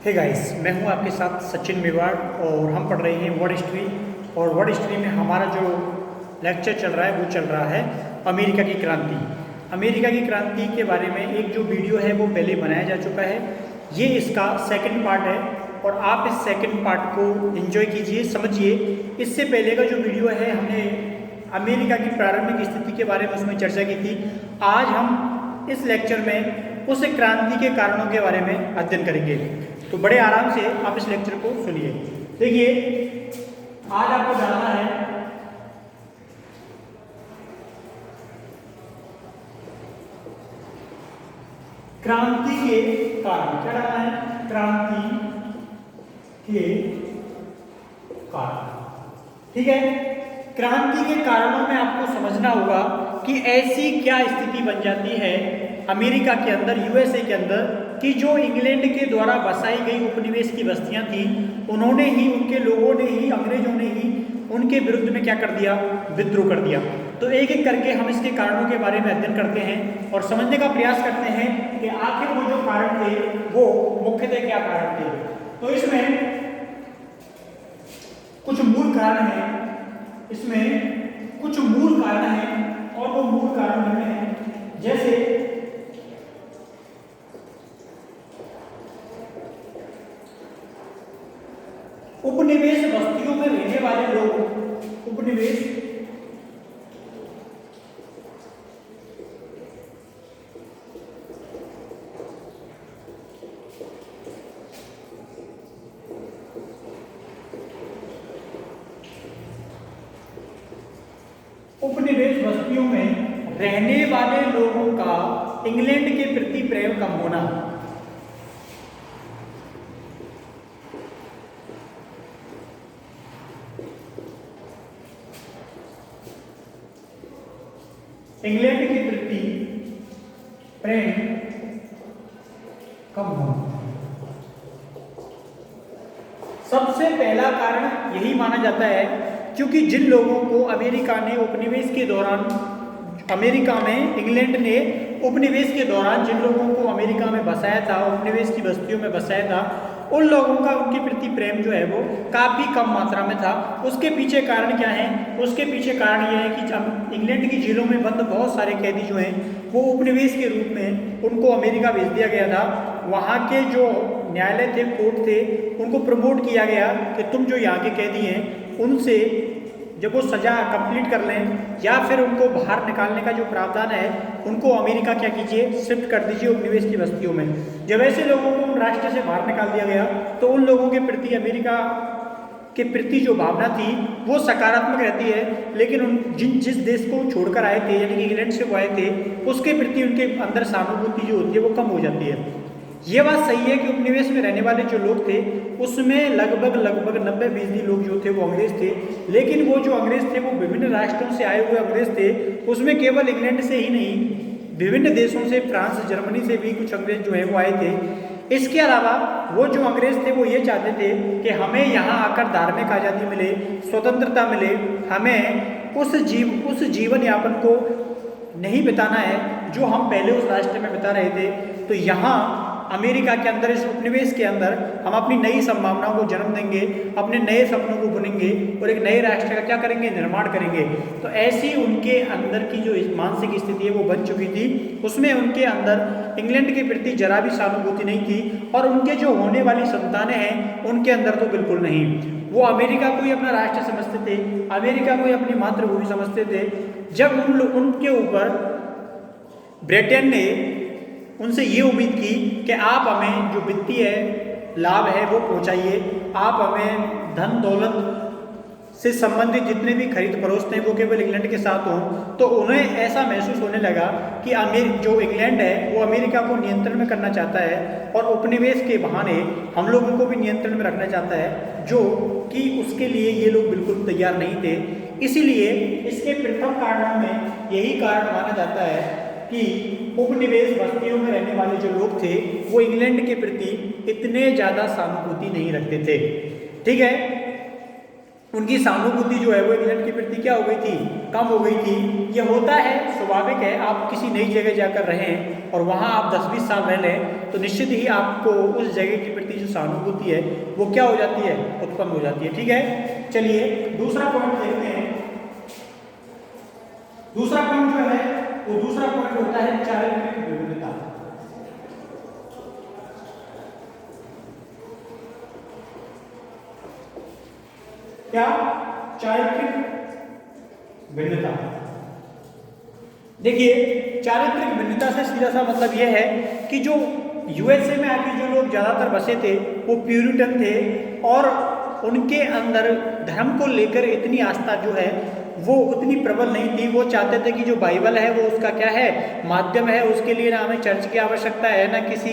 Hey guys, मैं हूं आपके साथ सचिन मेवाड़ और हम पढ़ रहे हैं वर्ल्ड हिस्ट्री। और वर्ल्ड हिस्ट्री में हमारा जो लेक्चर चल रहा है वो चल रहा है अमेरिका की क्रांति। अमेरिका की क्रांति के बारे में एक जो वीडियो है वो पहले बनाया जा चुका है। ये इसका सेकंड पार्ट है और आप इस सेकंड पार्ट को एंजॉय कीजिए, समझिए। इससे पहले का जो वीडियो है हमने अमेरिका की प्रारंभिक स्थिति के बारे में उसमें चर्चा की थी। आज हम इस लेक्चर में उस क्रांति के कारणों के बारे में अध्ययन करेंगे। तो बड़े आराम से आप इस लेक्चर को सुनिए। देखिए, आज आपको जानना है क्रांति के कारण। क्या जानना है? क्रांति के कारण। ठीक है, क्रांति के कारणों में आपको समझना होगा कि ऐसी क्या स्थिति बन जाती है अमेरिका के अंदर, यूएसए के अंदर, कि जो इंग्लैंड के द्वारा बसाई गई उपनिवेश की बस्तियां थी, उन्होंने ही, उनके लोगों ने ही, अंग्रेजों ने ही उनके विरुद्ध में क्या कर दिया? विद्रोह कर दिया। तो एक एक करके हम इसके कारणों के बारे में अध्ययन करते हैं और समझने का प्रयास करते हैं कि आखिर वो जो कारण थे वो मुख्यतः क्या कारण थे। तो इसमें कुछ मूल कारण हैं, इसमें कुछ मूल कारण हैं और वो मूल कारण हैं जैसे उपनिवेश बस्तियों में रहने वाले लोग, उपनिवेश उपनिवेश बस्तियों में रहने वाले लोगों का इंग्लैंड के प्रति प्रेम कम होना। इंग्लैंड के प्रति प्रेम कम होना सबसे पहला कारण यही माना जाता है, क्योंकि जिन लोगों को अमेरिका ने उपनिवेश के दौरान, अमेरिका में इंग्लैंड ने उपनिवेश के दौरान जिन लोगों को अमेरिका में बसाया था, उपनिवेश की बस्तियों में बसाया था, उन लोगों का उनके प्रति प्रेम जो है वो काफ़ी कम मात्रा में था। उसके पीछे कारण क्या है? उसके पीछे कारण यह है कि इंग्लैंड की जेलों में बंद बहुत सारे कैदी जो हैं वो उपनिवेश के रूप में उनको अमेरिका भेज दिया गया था। वहाँ के जो न्यायालय थे, कोर्ट थे, उनको प्रमोट किया गया कि तुम जो यहाँ के कैदी हैं उनसे जब वो सजा कंप्लीट कर लें या फिर उनको बाहर निकालने का जो प्रावधान है उनको अमेरिका क्या कीजिए? शिफ्ट कर दीजिए उपनिवेश की बस्तियों में। जब ऐसे लोगों को उन राष्ट्र से बाहर निकाल दिया गया तो उन लोगों के प्रति, अमेरिका के प्रति जो भावना थी वो सकारात्मक रहती है, लेकिन उन जिस देश को छोड़कर आए थे, यानी कि इंग्लैंड से वो आए थे, उसके प्रति उनके अंदर सहानुभूति जो होती है वो कम हो जाती है। ये बात सही है कि उपनिवेश में रहने वाले जो लोग थे उसमें लगभग 90% लोग जो थे वो अंग्रेज थे, लेकिन वो जो अंग्रेज थे वो विभिन्न राष्ट्रों से आए हुए अंग्रेज थे। उसमें केवल इंग्लैंड से ही नहीं, विभिन्न देशों से, फ्रांस, जर्मनी से भी कुछ अंग्रेज जो है वो आए थे। इसके अलावा वो जो अंग्रेज थे वो ये चाहते थे कि हमें यहाँ आकर धार्मिक आज़ादी मिले, स्वतंत्रता मिले, हमें उस जीवन यापन को नहीं बिताना है जो हम पहले उस राष्ट्र में बिता रहे थे। तो यहाँ अमेरिका के अंदर, इस उपनिवेश के अंदर हम अपनी नई संभावनाओं को जन्म देंगे, अपने नए सपनों को बुनेंगे और एक नए राष्ट्र का क्या करेंगे? निर्माण करेंगे। तो ऐसी उनके अंदर की जो मानसिक स्थिति है वो बन चुकी थी। उसमें उनके अंदर इंग्लैंड के प्रति जरा भी सहानुभूति नहीं थी और उनके जो होने वाली संतानें हैं उनके अंदर तो बिल्कुल नहीं। वो अमेरिका को ही अपना राष्ट्र समझते थे, अमेरिका को ही अपनी मातृभूमि समझते थे। जब उनके ऊपर ब्रिटेन ने उनसे ये उम्मीद की कि आप हमें जो वित्तीय लाभ है वो पहुंचाइए, आप हमें धन दौलत से संबंधित जितने भी खरीद फरोख्त हैं वो केवल इंग्लैंड के साथ हों, तो उन्हें ऐसा महसूस होने लगा कि जो इंग्लैंड है वो अमेरिका को नियंत्रण में करना चाहता है और उपनिवेश के बहाने हम लोगों को भी नियंत्रण में रखना चाहता है, जो कि उसके लिए ये लोग बिल्कुल तैयार नहीं थे। इसीलिए इसके प्रथम कारणों में यही कारण माना जाता है कि उपनिवेश बस्तियों में रहने वाले जो लोग थे वो इंग्लैंड के प्रति इतने ज़्यादा सहानुभूति नहीं रखते थे। ठीक है, उनकी सहानुभूति जो है वो इंग्लैंड के प्रति क्या हो गई थी, कम हो गई थी। ये होता है, स्वाभाविक है। आप किसी नई जगह जाकर रहे हैं और वहाँ आप 10-20 साल रह लें तो निश्चित ही आपको उस जगह के प्रति जो सहानुभूति है वो क्या हो जाती है, उत्पन्न हो जाती है। ठीक है, चलिए दूसरा पॉइंट देखते हैं। दूसरा पॉइंट जो है वो दूसरा पॉइंट होता है चारित्रिक विविधता। क्या? चारित्रिक भिन्नता। देखिए, चारित्रिक भिन्नता से सीधा सा मतलब यह है कि जो यूएसए में आके जो लोग ज़्यादातर बसे थे वो प्यूरिटन थे और उनके अंदर धर्म को लेकर इतनी आस्था जो है वो उतनी प्रबल नहीं थी। वो चाहते थे कि जो बाइबल है वो उसका क्या है, माध्यम है। उसके लिए ना हमें चर्च की आवश्यकता है, ना किसी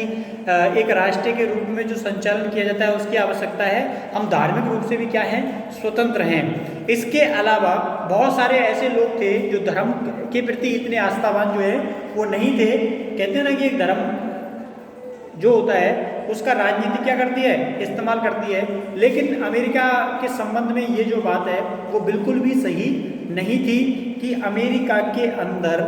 एक राष्ट्र के रूप में जो संचालन किया जाता है उसकी आवश्यकता है। हम धार्मिक रूप से भी क्या हैं, स्वतंत्र हैं। इसके अलावा बहुत सारे ऐसे लोग थे जो धर्म के प्रति इतने आस्थावान जो है वो नहीं थे। कहते हैं ना कि एक धर्म जो होता है उसका राजनीति क्या करती है, इस्तेमाल करती है। लेकिन अमेरिका के संबंध में ये जो बात है वो बिल्कुल भी सही नहीं थी कि अमेरिका के अंदर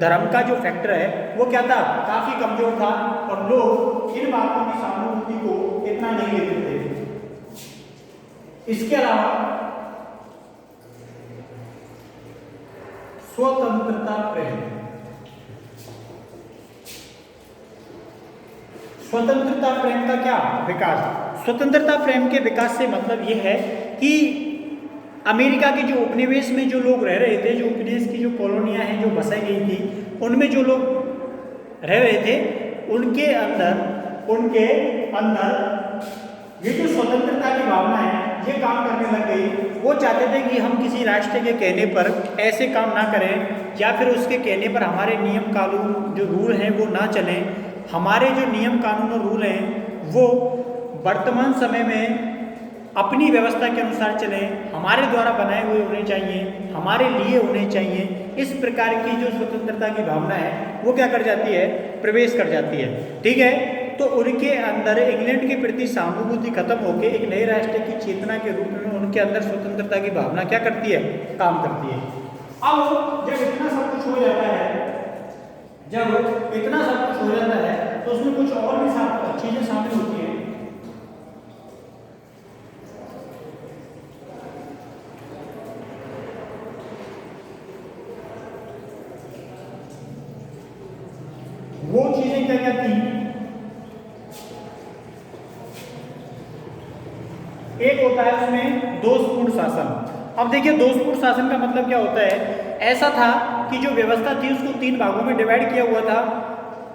धर्म का जो फैक्टर है वो क्या था, काफी कमजोर था और लोग इन बातों की सहानुभूति को इतना नहीं लेते थे। इसके अलावा स्वतंत्रता प्रेम। स्वतंत्रता प्रेम का क्या विकास? स्वतंत्रता प्रेम के विकास से मतलब यह है कि अमेरिका के जो उपनिवेश में जो लोग रह रहे थे, जो उपनिवेश की जो कॉलोनियां हैं जो बसाई गई थी, उनमें जो लोग रह रहे थे उनके अंदर ये जो स्वतंत्रता की भावना है ये काम करने लग गई। वो चाहते थे कि हम किसी राष्ट्र के कहने पर ऐसे काम ना करें या फिर उसके कहने पर हमारे नियम कानून जो रूल हैं वो ना चलें। हमारे जो नियम कानून और रूल हैं वो वर्तमान समय में अपनी व्यवस्था के अनुसार चलें, हमारे द्वारा बनाए हुए होने चाहिए, हमारे लिए होने चाहिए। इस प्रकार की जो स्वतंत्रता की भावना है वो क्या कर जाती है, प्रवेश कर जाती है। ठीक है, तो उनके अंदर इंग्लैंड के प्रति सहानुभूति खत्म होकर एक नए राष्ट्र की चेतना के रूप में उनके अंदर स्वतंत्रता की भावना क्या करती है, काम करती है। अब जब इतना सब कुछ हो जाता है, तो उसमें कुछ और भी चीजें शामिल होती हैं। वो चीजें क्या थी? एक होता है उसमें दोषपूर्ण शासन। अब देखिए, दोषपूर्ण शासन का मतलब क्या होता है? ऐसा था कि जो व्यवस्था थी उसको 3 भागों में डिवाइड किया हुआ था।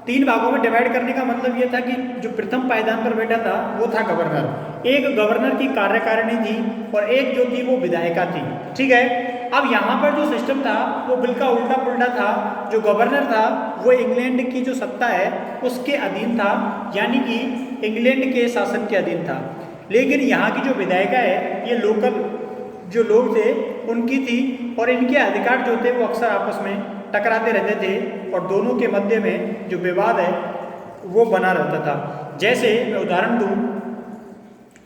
3 भागों में डिवाइड करने का मतलब यह था कि जो प्रथम पायदान पर बैठा था वो था गवर्नर। एक गवर्नर की कार्यकारिणी थी और एक जो थी वो विधायिका थी। ठीक है, अब यहाँ पर जो सिस्टम था वो बिल्कुल उल्टा पुल्टा था। जो गवर्नर था वो इंग्लैंड की जो सत्ता है उसके अधीन था, यानी कि इंग्लैंड के शासन के अधीन था। लेकिन यहाँ की जो विधायिका है ये लोकल जो लोग थे उनकी थी और इनके अधिकार जो थे वो अक्सर आपस में टकराते रहते थे और दोनों के मध्य में जो विवाद है वो बना रहता था। जैसे मैं उदाहरण दूं,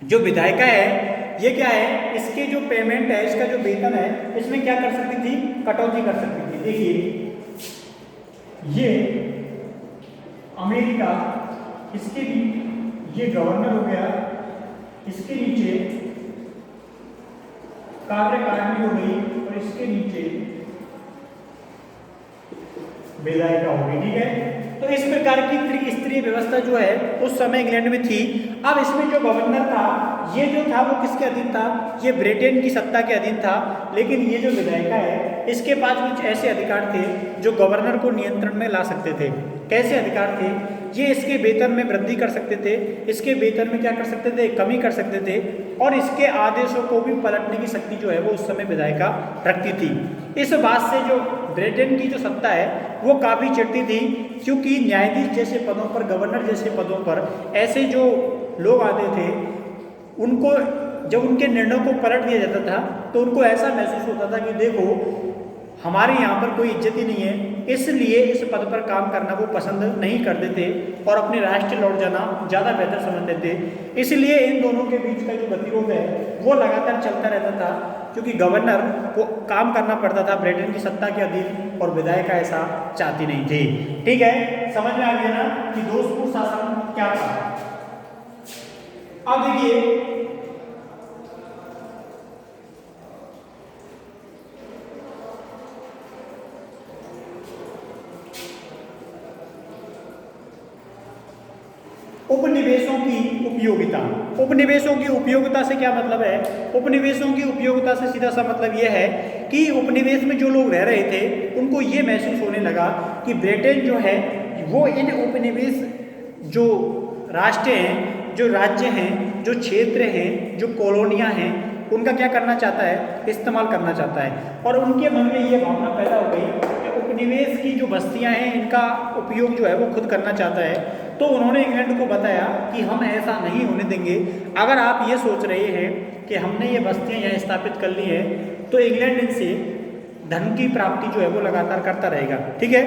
जो विधायिका है ये क्या है, इसके जो पेमेंट है, इसका जो वेतन है, इसमें क्या कर सकती थी, कटौती कर सकती थी। देखिए, ये अमेरिका, इसके भी ये गवर्नर हो गया, इसके नीचे कार्यकारिणी हो गई और इसके नीचे विधायिका हो गई। ठीक है, तो इस प्रकार की त्रिस्तरीय व्यवस्था जो है उस समय इंग्लैंड में थी। अब इसमें जो गवर्नर था ये जो था वो किसके अधीन था, ये ब्रिटेन की सत्ता के अधीन था। लेकिन ये जो विधायिका है इसके पास कुछ ऐसे अधिकार थे जो गवर्नर को नियंत्रण में ला सकते थे। कैसे अधिकार थे? ये इसके वेतन में वृद्धि कर सकते थे, इसके वेतन में क्या कर सकते थे, कमी कर सकते थे, और इसके आदेशों को भी पलटने की शक्ति जो है वो उस समय विधायिका रखती थी। इस बात से जो ब्रिटेन की जो सत्ता है वो काफ़ी चिढ़ती थी, क्योंकि न्यायाधीश जैसे पदों पर, गवर्नर जैसे पदों पर ऐसे जो लोग आते थे उनको जब उनके निर्णयों को पलट दिया जाता था तो उनको ऐसा महसूस होता था कि देखो हमारे यहाँ पर कोई इज्जत ही नहीं है, इसलिए इस पद पर काम करना वो पसंद नहीं करते थे और अपने राष्ट्र लौट जाना ज़्यादा बेहतर समझते थे। इसलिए इन दोनों के बीच का जो गतिरोध है वो लगातार चलता रहता था, क्योंकि गवर्नर को काम करना पड़ता था ब्रिटेन की सत्ता के अधीन और विधायिका ऐसा चाहती नहीं थी। ठीक है, समझ में आ गया ना कि दोस्तपुर शासन क्या था। अब देखिए उपनिवेशों की उपयोगिता। उपनिवेशों की उपयोगिता से क्या मतलब है? उपनिवेशों की उपयोगिता से सीधा सा मतलब यह है कि उपनिवेश में जो लोग रह रहे थे उनको ये महसूस होने लगा कि ब्रिटेन जो है वो इन उपनिवेश जो राष्ट्र हैं, जो राज्य हैं, जो क्षेत्र हैं, जो कॉलोनियां हैं, उनका क्या करना चाहता है? इस्तेमाल करना चाहता है। और उनके मन में ये भावना पैदा हो गई कि उपनिवेश की जो बस्तियां हैं इनका उपयोग जो है वो खुद करना चाहता है। तो उन्होंने इंग्लैंड को बताया कि हम ऐसा नहीं होने देंगे। अगर आप ये सोच रहे हैं कि हमने ये बस्तियां यहाँ स्थापित कर ली है तो इंग्लैंड इनसे धन की प्राप्ति जो है वो लगातार करता रहेगा। ठीक है,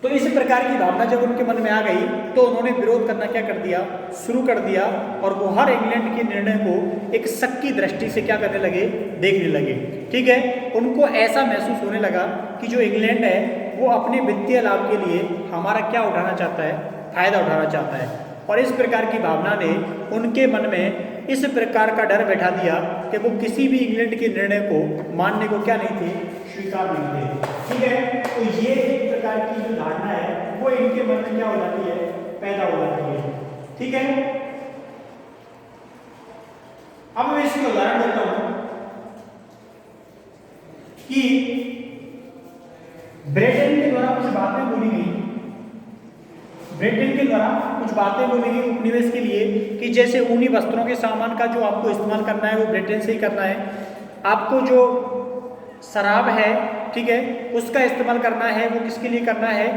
तो इस प्रकार की भावना जब उनके मन में आ गई तो उन्होंने विरोध करना क्या कर दिया? शुरू कर दिया। और वो हर इंग्लैंड के निर्णय को एक शक की दृष्टि से क्या करने लगे? देखने लगे। ठीक है, उनको ऐसा महसूस होने लगा कि जो इंग्लैंड है वो अपने वित्तीय लाभ के लिए हमारा क्या उठाना चाहता है? फायदा उठाना चाहता है। और इस प्रकार की भावना ने उनके मन में इस प्रकार का डर बैठा दिया कि वो किसी भी इंग्लैंड के निर्णय को मानने को क्या नहीं थे? स्वीकार नहीं थे। ठीक है, तो ये एक प्रकार की जो धारणा है वो इनके मन में क्या हो जाती है? पैदा हो जाती है। ठीक है, अब मैं इसके उदाहरण देता हूं कि ब्रिटेन के द्वारा कुछ बातें बोली गई, ब्रिटेन के द्वारा कुछ बातें बोली गई उपनिवेश के लिए कि जैसे ऊनी वस्त्रों के सामान का जो आपको इस्तेमाल करना है वो ब्रिटेन से ही करना है। आपको जो शराब है, ठीक है, उसका इस्तेमाल करना है वो किसके लिए करना है?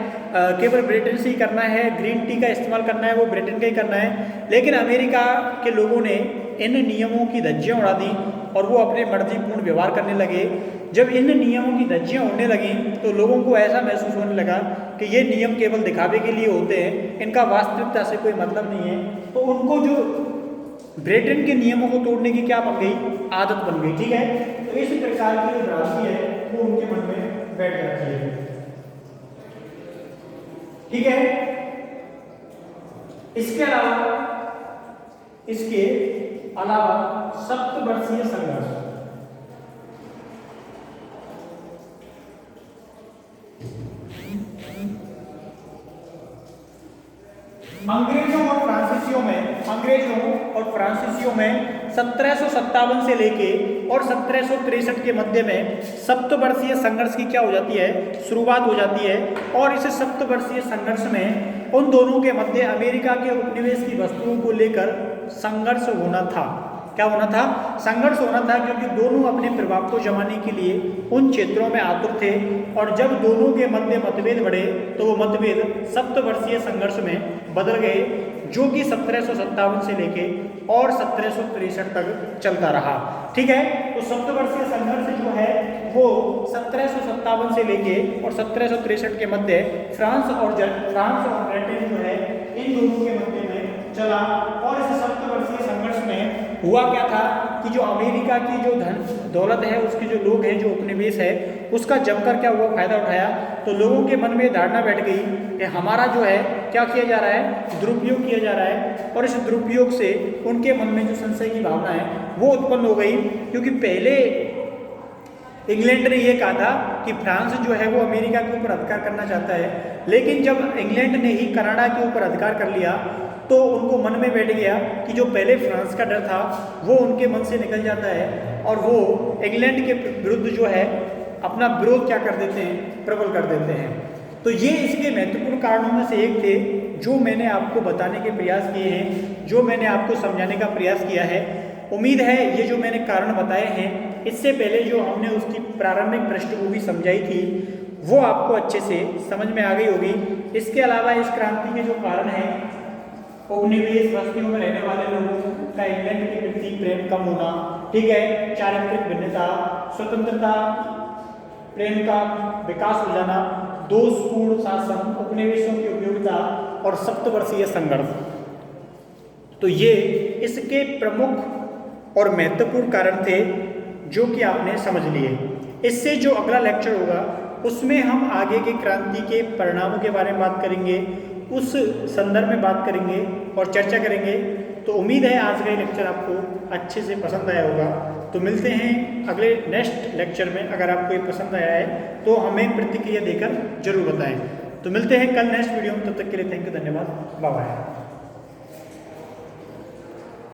केवल ब्रिटेन से ही करना है। ग्रीन टी का इस्तेमाल करना है वो ब्रिटेन का ही करना है। लेकिन अमेरिका के लोगों ने इन नियमों की धज्जियां उड़ा दी और वो अपने मर्जीपूर्ण व्यवहार करने लगे। जब इन नियमों की धज्जियां उड़ने लगी तो लोगों को ऐसा महसूस होने लगा कि ये नियम केवल दिखावे के लिए होते हैं, इनका वास्तविकता से कोई मतलब नहीं है। तो उनको जो ब्रिटेन के नियमों को तोड़ने की क्या बन गई? आदत बन गई। ठीक है, तो इस प्रकार की जो भ्रांति है वो उनके मन में बैठ जाती है। ठीक है, इसके अलावा सप्तवर्षीय संघर्ष। अंग्रेजों और फ्रांसीसियों में 1757 से लेके और 1763 के मध्य में सप्तवर्षीय संघर्ष की क्या हो जाती है? शुरुआत हो जाती है। और इस सप्तवर्षीय संघर्ष में उन दोनों के मध्य अमेरिका के उपनिवेश की वस्तुओं को लेकर संघर्ष होना था। क्या होना था? संघर्ष होना था, क्योंकि दोनों अपने प्रभाव को जमाने के लिए उन क्षेत्रों में आतुर थे। और जब दोनों के मध्य मतभेद बढ़े तो वो मतभेद सप्तवर्षीय संघर्ष में बदल गए, जो कि 1757 से लेके और 1763 तक चलता रहा। ठीक है, तो सप्तवर्षीय संघर्ष जो है वो 1757 से लेके और 1763 के मध्य फ्रांस और ब्रिटेन जो है इन दोनों के मध्य में चला। और इस सप्तवर्षीय संघर्ष में हुआ क्या था कि जो अमेरिका की जो धन दौलत है, उसके जो लोग हैं, जो उपनिवेश है, उसका जमकर क्या हुआ? फायदा उठाया। तो लोगों के मन में धारणा बैठ गई कि हमारा जो है क्या किया जा रहा है? दुरुपयोग किया जा रहा है। और इस दुरुपयोग से उनके मन में जो संशय की भावना है वो उत्पन्न हो गई, क्योंकि पहले इंग्लैंड ने यह कहा था कि फ्रांस जो है वो अमेरिका के ऊपर अधिकार करना चाहता है। लेकिन जब इंग्लैंड ने ही कनाडा के ऊपर अधिकार कर लिया तो उनको मन में बैठ गया कि जो पहले फ्रांस का डर था वो उनके मन से निकल जाता है और वो इंग्लैंड के विरुद्ध जो है अपना विरोध क्या कर देते हैं? प्रबल कर देते हैं। तो ये इसके महत्वपूर्ण कारणों में से एक थे जो मैंने आपको बताने के प्रयास किए हैं, जो मैंने आपको समझाने का प्रयास किया है। उम्मीद है ये जो मैंने कारण बताए हैं, इससे पहले जो हमने उसकी प्रारंभिक पृष्ठभूमि समझाई थी वो आपको अच्छे से समझ में आ गई होगी। इसके अलावा इस क्रांति के जो कारण हैं, उपनिवेश बस्तियों में रहने वाले लोगों का इंग्लैंड के प्रति प्रेम कम होना, ठीक है, चारित्रिक भिन्नता, स्वतंत्रता प्रेम का विकास हो जाना, दोषपूर्ण शासन, उपनिवेशों की उपयोगिता और सप्तवर्षीय संघर्ष। तो ये इसके प्रमुख और महत्वपूर्ण कारण थे जो कि आपने समझ लिए। इससे जो अगला लेक्चर होगा उसमें हम आगे की क्रांति के परिणामों के बारे में बात करेंगे, उस संदर्भ में बात करेंगे और चर्चा करेंगे। तो उम्मीद है आज का ये लेक्चर आपको अच्छे से पसंद आया होगा। तो मिलते हैं अगले नेक्स्ट लेक्चर में। अगर आपको ये पसंद आया है तो हमें प्रतिक्रिया देकर जरूर बताएं। तो मिलते हैं कल नेक्स्ट वीडियो में, तब तक के लिए थैंक यू, धन्यवाद, बाय बाय।